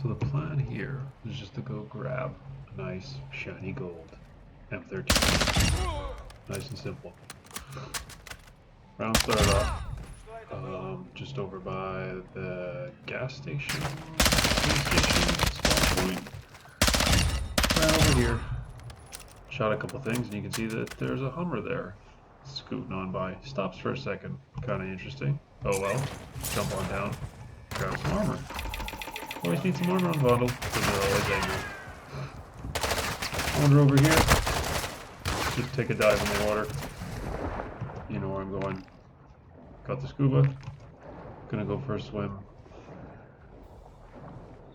So the plan here is just to go grab a nice shiny gold M13. Nice and simple. Round started off just over by the gas station, spawn point. Ran over here, shot a couple things, and you can see that there's a Hummer there, scooting on by. Stops for a second, kind of interesting. Oh well, jump on down, grab some armor. Always need some armor on bottle, because they're always angry. Wander over here, just take a dive in the water. You know where I'm going. Got the scuba, gonna go for a swim.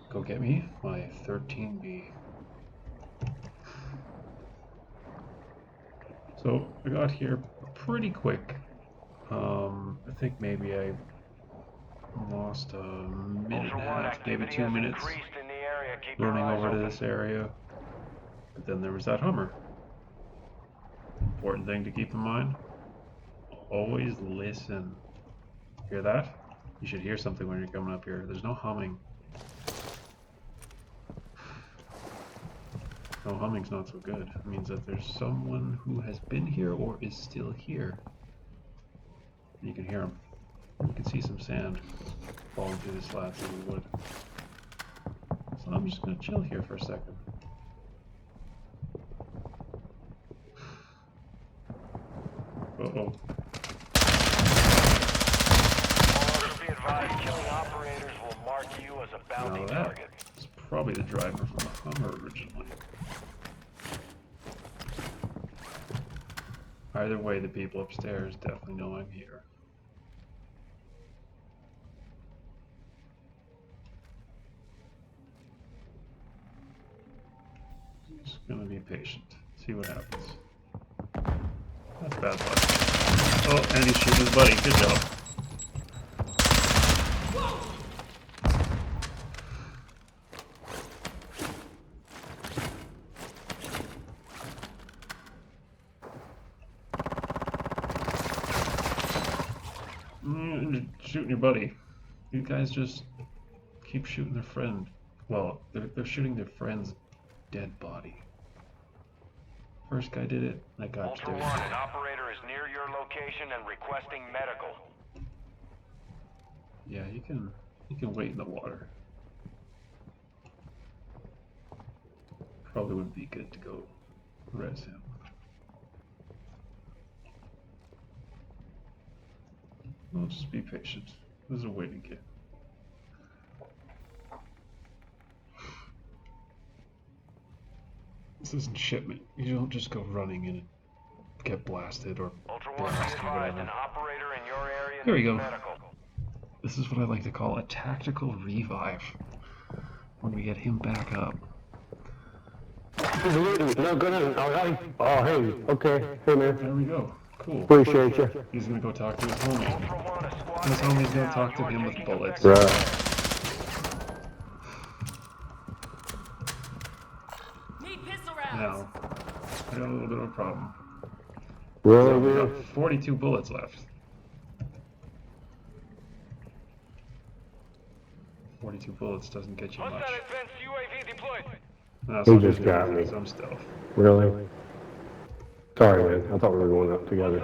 Go get me my 13B. So I got here pretty quick. I think maybe I lost a minute and a half, maybe 2 minutes running over to this area. But then there was that Hummer. Important thing to keep in mind, always listen. Hear that? You should hear something when you're coming up here. There's no humming. No, humming's not so good. It means that there's someone who has been here or is still here. And you can hear them. You can see some sand falling through the slats of the wood. So I'm just going to chill here for a second. Uh-oh. Be advised, killing operators will mark you as a bounty target. It's probably the driver from the Hummer originally. Either way, the people upstairs definitely know I'm here. Just gonna be patient, see what happens. That's bad luck. Oh, and he's shooting his buddy. Good job. Shooting your buddy. You guys just keep shooting their friend. Well, they're shooting their friend's dead body. First guy did it, that guy upstairs. Ultra One, an operator is near your location and requesting medical. Yeah, you can wait in the water. Probably would be good to go res him. We'll just be patient. There's a waiting game. This isn't shipment. You don't just go running in and get blasted or blasted or whatever. An operator in your area There we go. medical. This is what I like to call a tactical revive. When we get him back up. No, go ahead. All right. Oh, hey. Okay. Hey, man. There we go. Cool. Appreciate you. He's gonna go talk to his homie. His homie's gonna talk to him with bullets. Right. Now, I got a little bit of a problem. Really, So we man? got 42 bullets left. 42 bullets doesn't get you much. That's He just got me. Some stealth. Really? Sorry, man. I thought we were going up together.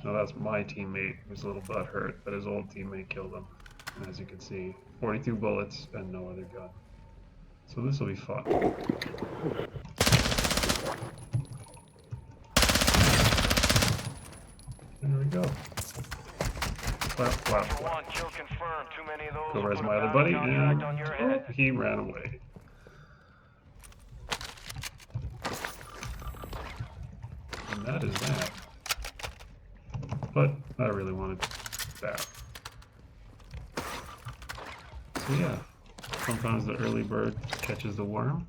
Now that's my teammate who's a little butthurt, but his old teammate killed him. And as you can see, 42 bullets and no other gun. So this will be fun. There we go. Flap, flap, flap. Go res my other buddy, and oh, he ran away. And that is that. But I really wanted that. So yeah, sometimes the early bird catches the worm,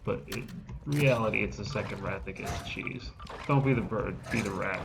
but in reality it's the second rat that gets the cheese. Don't be the bird, be the rat.